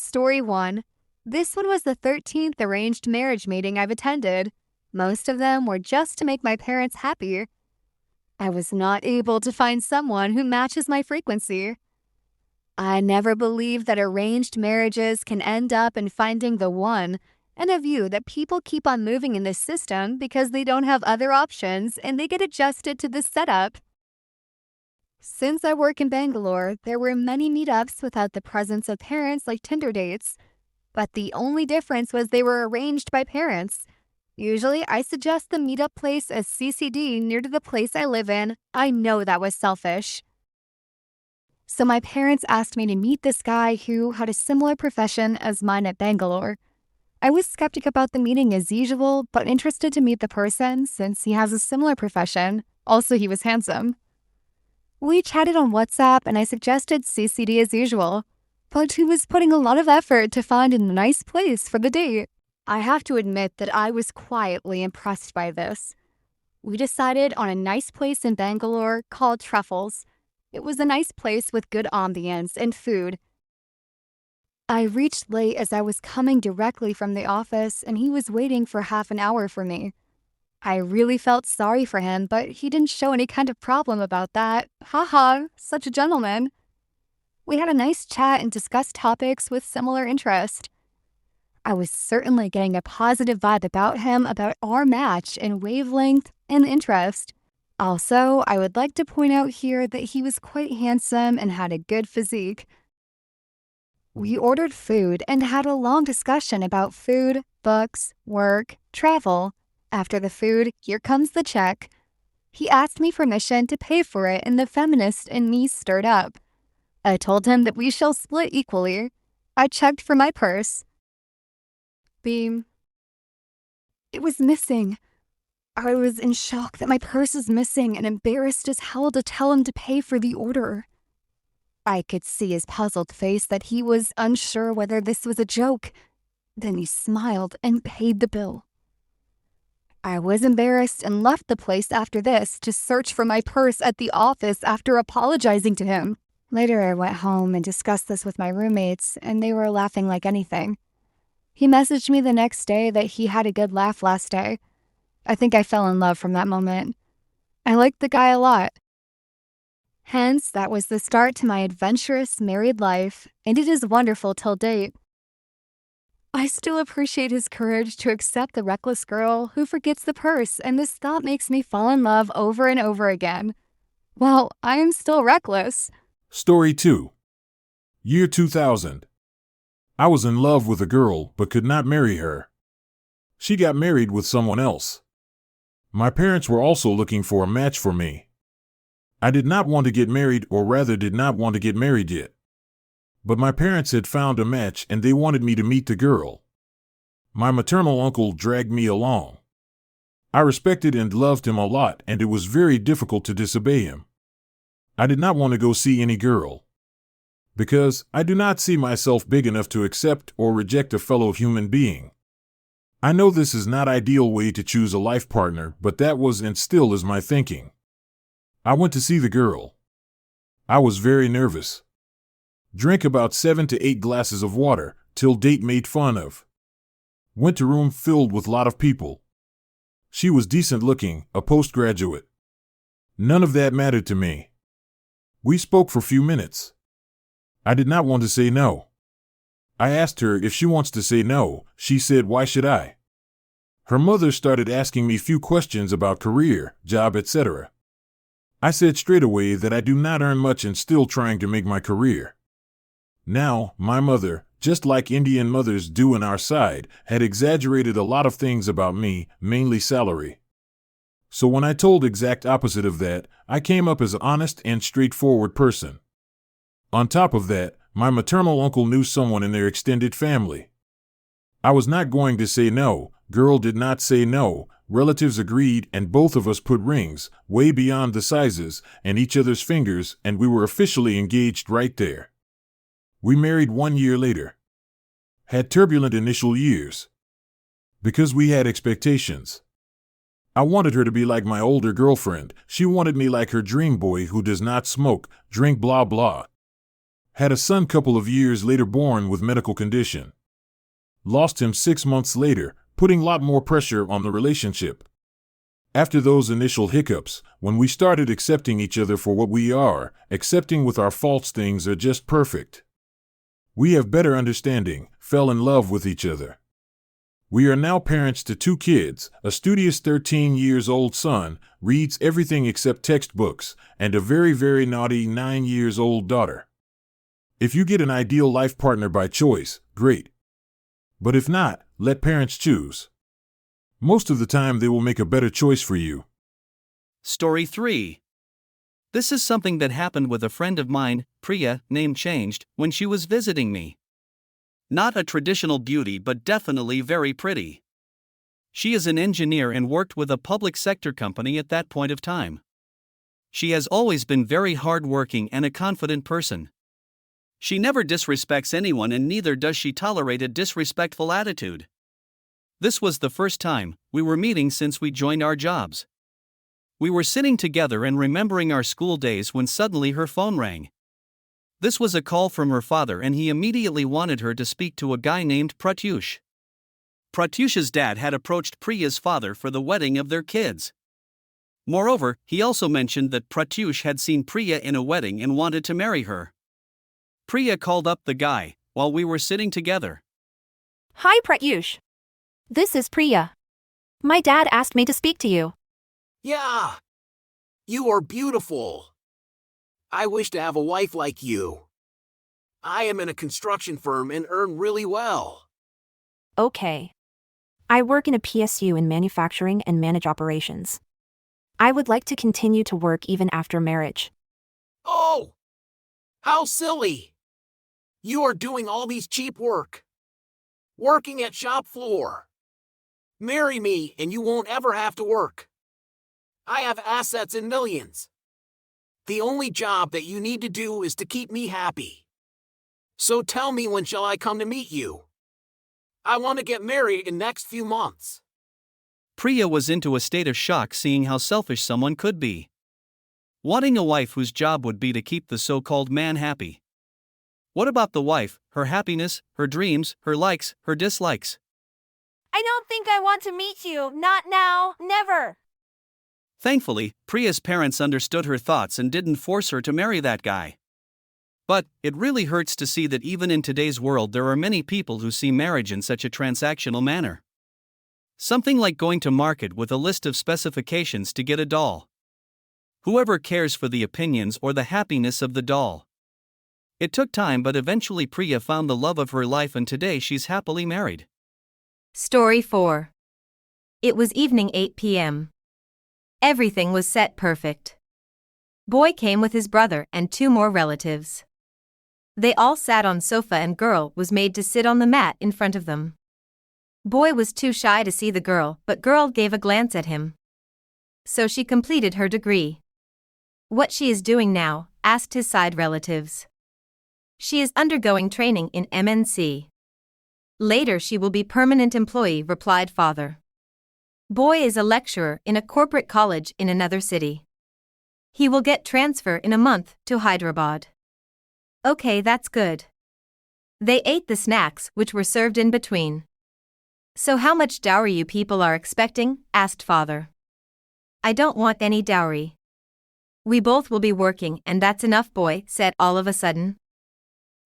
Story 1. This one was the 13th arranged marriage meeting I've attended. Most of them were just to make my parents happy. I was not able to find someone who matches my frequency. I never believed that arranged marriages can end up in finding the one, and a view that people keep on moving in this system because they don't have other options and they get adjusted to this setup. Since I work in Bangalore, there were many meetups without the presence of parents like Tinder dates. But the only difference was they were arranged by parents. Usually, I suggest the meetup place as CCD near to the place I live in. I know that was selfish. So my parents asked me to meet this guy who had a similar profession as mine at Bangalore. I was skeptic about the meeting as usual, but interested to meet the person since he has a similar profession. Also, he was handsome. We chatted on WhatsApp and I suggested CCD as usual, but he was putting a lot of effort to find a nice place for the date. I have to admit that I was quietly impressed by this. We decided on a nice place in Bangalore called Truffles. It was a nice place with good ambience and food. I reached late as I was coming directly from the office and he was waiting for half an hour for me. I really felt sorry for him, but he didn't show any kind of problem about that. Haha, such a gentleman. We had a nice chat and discussed topics with similar interest. I was certainly getting a positive vibe about him, about our match in wavelength and interest. Also, I would like to point out here that he was quite handsome and had a good physique. We ordered food and had a long discussion about food, books, work, travel. After the food, here comes the check. He asked me permission to pay for it and the feminist in me stirred up. I told him that we shall split equally. I checked for my purse. It was missing. I was in shock that my purse was missing and embarrassed as hell to tell him to pay for the order. I could see his puzzled face that he was unsure whether this was a joke. Then he smiled and paid the bill. I was embarrassed and left the place after this to search for my purse at the office after apologizing to him. Later, I went home and discussed this with my roommates, and they were laughing like anything. He messaged me the next day that he had a good laugh last day. I think I fell in love from that moment. I liked the guy a lot. Hence, that was the start to my adventurous married life, and it is wonderful till date. I still appreciate his courage to accept the reckless girl who forgets the purse, and this thought makes me fall in love over and over again. Well, I am still reckless. Story 2. Year 2000. I was in love with a girl but could not marry her. She got married with someone else. My parents were also looking for a match for me. I did not want to get married, or rather did not want to get married yet. But my parents had found a match and they wanted me to meet the girl. My maternal uncle dragged me along. I respected and loved him a lot, and it was very difficult to disobey him. I did not want to go see any girl, because I do not see myself big enough to accept or reject a fellow human being. I know this is not ideal way to choose a life partner, but that was and still is my thinking. I went to see the girl. I was very nervous. Drank about 7 to 8 glasses of water, till date made fun of. Went to room filled with lot of people. She was decent looking, a postgraduate. None of that mattered to me. We spoke for few minutes. I did not want to say no. I asked her if she wants to say no. She said, why should I? Her mother started asking me few questions about career, job, etc. I said straight away that I do not earn much and still trying to make my career. Now, my mother, just like Indian mothers do in our side, had exaggerated a lot of things about me, mainly salary. So when I told exact opposite of that, I came up as an honest and straightforward person. On top of that, my maternal uncle knew someone in their extended family. I was not going to say no, girl did not say no, relatives agreed, and both of us put rings, way beyond the sizes, and each other's fingers, and we were officially engaged right there. We married 1 year later. Had turbulent initial years. Because we had expectations. I wanted her to be like my older girlfriend. She wanted me like her dream boy who does not smoke, drink, blah blah. Had a son couple of years later born with medical condition. Lost him 6 months later, putting a lot more pressure on the relationship. After those initial hiccups, when we started accepting each other for what we are, accepting with our faults, things are just perfect. We have better understanding, fell in love with each other. We are now parents to 2 kids, a studious 13 years old son, reads everything except textbooks, and a very, very naughty 9 years old daughter. If you get an ideal life partner by choice, great. But if not, let parents choose. Most of the time they will make a better choice for you. Story 3. This is something that happened with a friend of mine, Priya, name changed, when she was visiting me. Not a traditional beauty but definitely very pretty. She is an engineer and worked with a public sector company at that point of time. She has always been very hardworking and a confident person. She never disrespects anyone and neither does she tolerate a disrespectful attitude. This was the first time we were meeting since we joined our jobs. We were sitting together and remembering our school days when suddenly her phone rang. This was a call from her father and he immediately wanted her to speak to a guy named Pratyush. Pratyush's dad had approached Priya's father for the wedding of their kids. Moreover, he also mentioned that Pratyush had seen Priya in a wedding and wanted to marry her. Priya called up the guy while we were sitting together. Hi Pratyush. This is Priya. My dad asked me to speak to you. Yeah. You are beautiful. I wish to have a wife like you. I am in a construction firm and earn really well. Okay. I work in a PSU in manufacturing and manage operations. I would like to continue to work even after marriage. Oh! How silly! You are doing all these cheap work. Working at shop floor. Marry me and you won't ever have to work. I have assets in millions. The only job that you need to do is to keep me happy. So tell me, when shall I come to meet you? I want to get married in next few months. Priya was into a state of shock seeing how selfish someone could be. Wanting a wife whose job would be to keep the so-called man happy. What about the wife, her happiness, her dreams, her likes, her dislikes? I don't think I want to meet you, not now, never. Thankfully, Priya's parents understood her thoughts and didn't force her to marry that guy. But it really hurts to see that even in today's world there are many people who see marriage in such a transactional manner. Something like going to market with a list of specifications to get a doll. Whoever cares for the opinions or the happiness of the doll? It took time, but eventually Priya found the love of her life and today she's happily married. Story 4. It was evening 8 p.m. Everything was set perfect. Boy came with his brother and 2 more relatives. They all sat on sofa and girl was made to sit on the mat in front of them. Boy was too shy to see the girl, but girl gave a glance at him. So she completed her degree. What she is doing now? Asked his side relatives. She is undergoing training in MNC. Later she will be permanent employee, replied father. Boy is a lecturer in a corporate college in another city. He will get transfer in a month to Hyderabad. Okay, that's good. They ate the snacks which were served in between. So how much dowry you people are expecting? Asked father. I don't want any dowry. We both will be working and that's enough, boy said all of a sudden.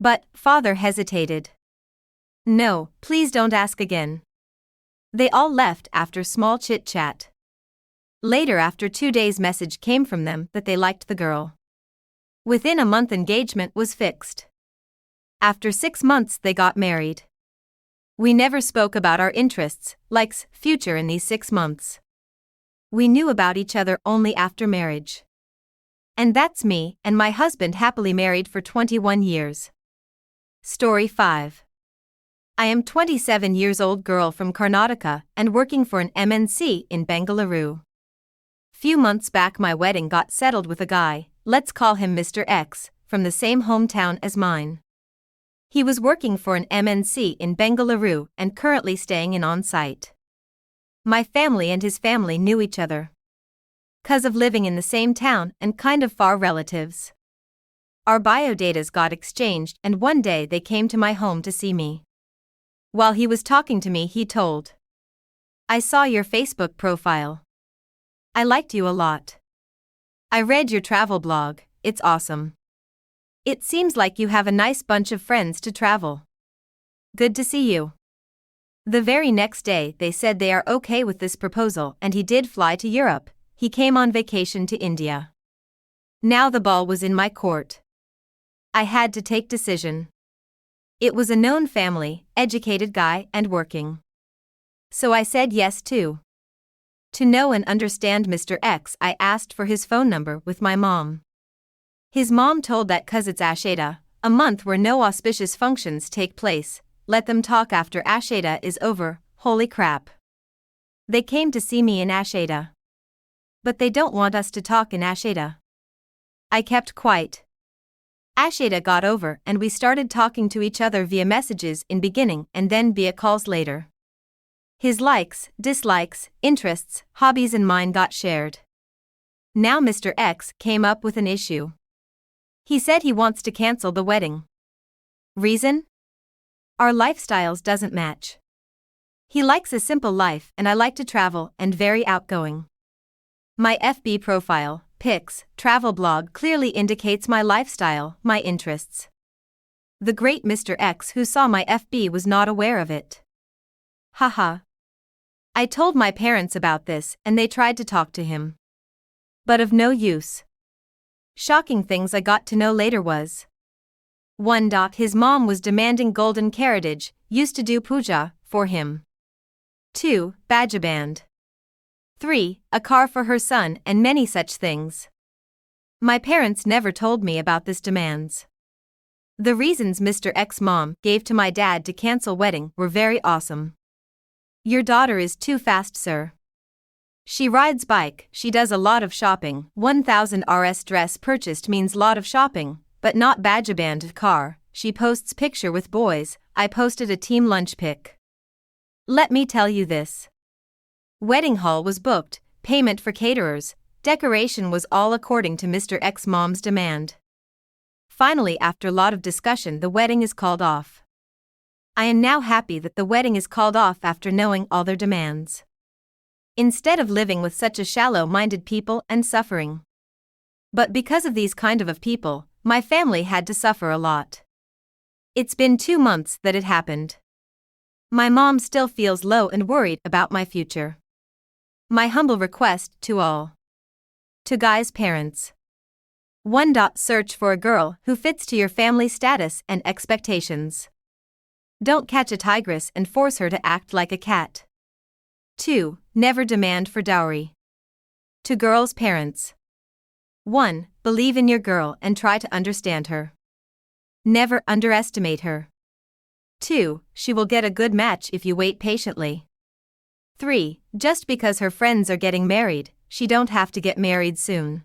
But father hesitated. No, please don't ask again. They all left after small chit-chat. Later, after 2 days, message came from them that they liked the girl. Within a month engagement was fixed. After 6 months they got married. We never spoke about our interests, likes, future in these 6 months. We knew about each other only after marriage. And that's me and my husband happily married for 21 years. Story 5. I am 27 years old girl from Karnataka and working for an MNC in Bengaluru. Few months back my wedding got settled with a guy, let's call him Mr. X, from the same hometown as mine. He was working for an MNC in Bengaluru and currently staying in on-site. My family and his family knew each other. 'Cause of living in the same town and kind of far relatives. Our biodatas got exchanged, and one day they came to my home to see me. While he was talking to me, he told, "I saw your Facebook profile. I liked you a lot. I read your travel blog, it's awesome. It seems like you have a nice bunch of friends to travel. Good to see you." The very next day they said they are okay with this proposal, and he did fly to Europe. He came on vacation to India. Now the ball was in my court. I had to take decision. It was a known family, educated guy and working. So I said yes too. To know and understand Mr. X, I asked for his phone number with my mom. His mom told that 'cause it's Asheda, a month where no auspicious functions take place, let them talk after Asheda is over. Holy crap. They came to see me in Asheda. But they don't want us to talk in Asheda. I kept quiet. Asheda got over and we started talking to each other via messages in beginning and then via calls later. His likes, dislikes, interests, hobbies and mine got shared. Now Mr. X came up with an issue. He said he wants to cancel the wedding. Reason? Our lifestyles doesn't match. He likes a simple life and I like to travel and very outgoing. My FB profile, pics, travel blog clearly indicates my lifestyle, my interests. The great Mr. X who saw my FB was not aware of it. Haha. I told my parents about this and they tried to talk to him. But of no use. Shocking things I got to know later was 1. His mom was demanding golden carriage, used to do puja for him. 2. Bajaband. 3. A car for her son and many such things. My parents never told me about this demands. The reasons Mr. X's mom gave to my dad to cancel wedding were very awesome. Your daughter is too fast, sir. She rides bike, she does a lot of shopping. 1000 Rs dress purchased means lot of shopping, but not Bajaband car. She posts picture with boys, I posted a team lunch pic. Let me tell you this. Wedding hall was booked, payment for caterers, decoration was all according to Mr. X's mom's demand. Finally, after lot of discussion, the wedding is called off. I am now happy that the wedding is called off after knowing all their demands. Instead of living with such a shallow-minded people and suffering. But because of these kind of people, my family had to suffer a lot. It's been 2 months that it happened. My mom still feels low and worried about my future. My humble request to all. To guys' parents. 1. Search for a girl who fits to your family status and expectations. Don't catch a tigress and force her to act like a cat. 2. Never demand for dowry. To girls' parents. 1. Believe in your girl and try to understand her. Never underestimate her. 2. She will get a good match if you wait patiently. 3. Just because her friends are getting married, she don't have to get married soon.